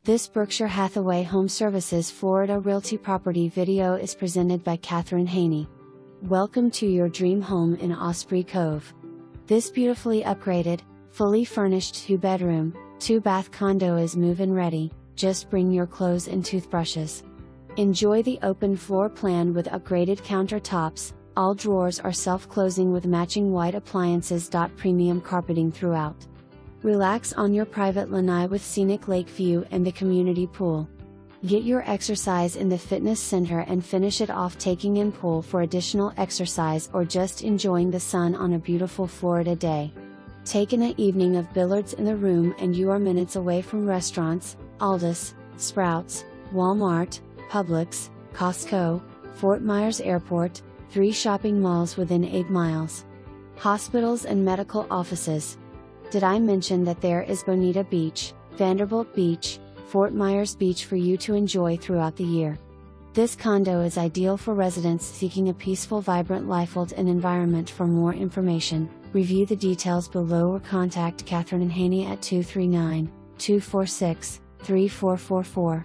This Berkshire Hathaway HomeServices Florida Realty property video is presented by Catherine Haney. Welcome to your dream home in Osprey Cove. This beautifully upgraded, fully furnished 2-bedroom, 2-bath condo is move-in ready. Just bring your clothes and toothbrushes. Enjoy the open floor plan with upgraded countertops. All drawers are self-closing with matching white appliances.Premium carpeting throughout. Relax on your private lanai with scenic lake view and the community pool. Get your exercise in the fitness center and finish it off taking in pool for additional exercise or just enjoying the sun on a beautiful Florida day. Take in an evening of billards in the room and you are minutes away from restaurants, Aldis, Sprouts, Walmart, Publix, Costco, Fort Myers Airport, 3 shopping malls within 8 miles. Hospitals and medical offices. Did I mention that there is Bonita Beach, Vanderbilt Beach, Fort Myers Beach for you to enjoy throughout the year? This condo is ideal for residents seeking a peaceful, vibrant lifesylte and environment. For more information, review the details below or contact Catherine Haney at 239-246-3444.